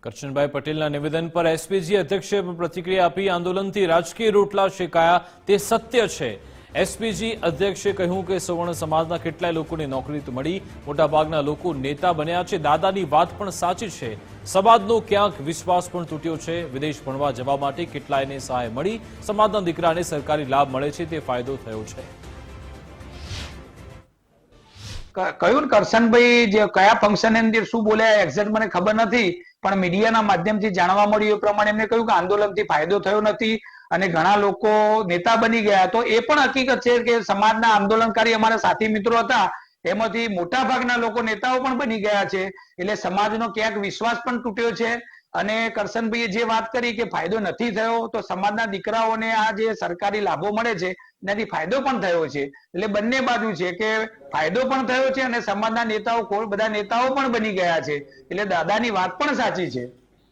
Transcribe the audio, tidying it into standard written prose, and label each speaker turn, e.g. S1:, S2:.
S1: કરશનભાઈ પટેલના નિવેદન પર એસપીજી અધ્યક્ષે પ્રતિક્રિયા આપી। આંદોલનથી રાજકીય રોટલા શેકાયા તે સત્ય છે। એસપીજી અધ્યક્ષે કહ્યું કે સવર્ણ સમાજના કેટલાય લોકોને નોકરી મળી, મોટાભાગના લોકો નેતા બન્યા છે। દાદાની વાત પણ સાચી છે, સમાજનો ક્યાંક વિશ્વાસ પણ તૂટ્યો છે। વિદેશ ભણવા જવા માટે કેટલાયને સહાય મળી, સમાજના દીકરાને સરકારી લાભ મળે છે તે ફાયદો થયો છે।
S2: કયું કરશનભાઈ જે કયા ફંક્શન અંદર શું બોલ્યા એક્ઝેક્ટ મને ખબર નથી, પણ મીડિયાના માધ્યમથી જાણવા મળ્યું એ પ્રમાણે એમને કહ્યું કે આંદોલનથી ફાયદો થયો નથી અને ઘણા લોકો નેતા બની ગયા। તો એ પણ હકીકત છે કે સમાજના આંદોલનકારી અમારા સાથી મિત્રો હતા, એમાંથી મોટા ભાગના લોકો નેતાઓ પણ બની ગયા છે। એટલે સમાજનો ક્યાંક વિશ્વાસ પણ તૂટ્યો છે। અને કરશનભાઈએ જે વાત કરી કે ફાયદો નથી થયો, તો સમાજના દીકરાઓને આ જે સરકારી લાભો મળે છે એનાથી ફાયદો પણ થયો છે। એટલે બંને બાજુ છે કે ફાયદો પણ થયો છે અને સમાજના નેતાઓ બધા નેતાઓ પણ બની ગયા છે। એટલે દાદાની વાત પણ સાચી છે।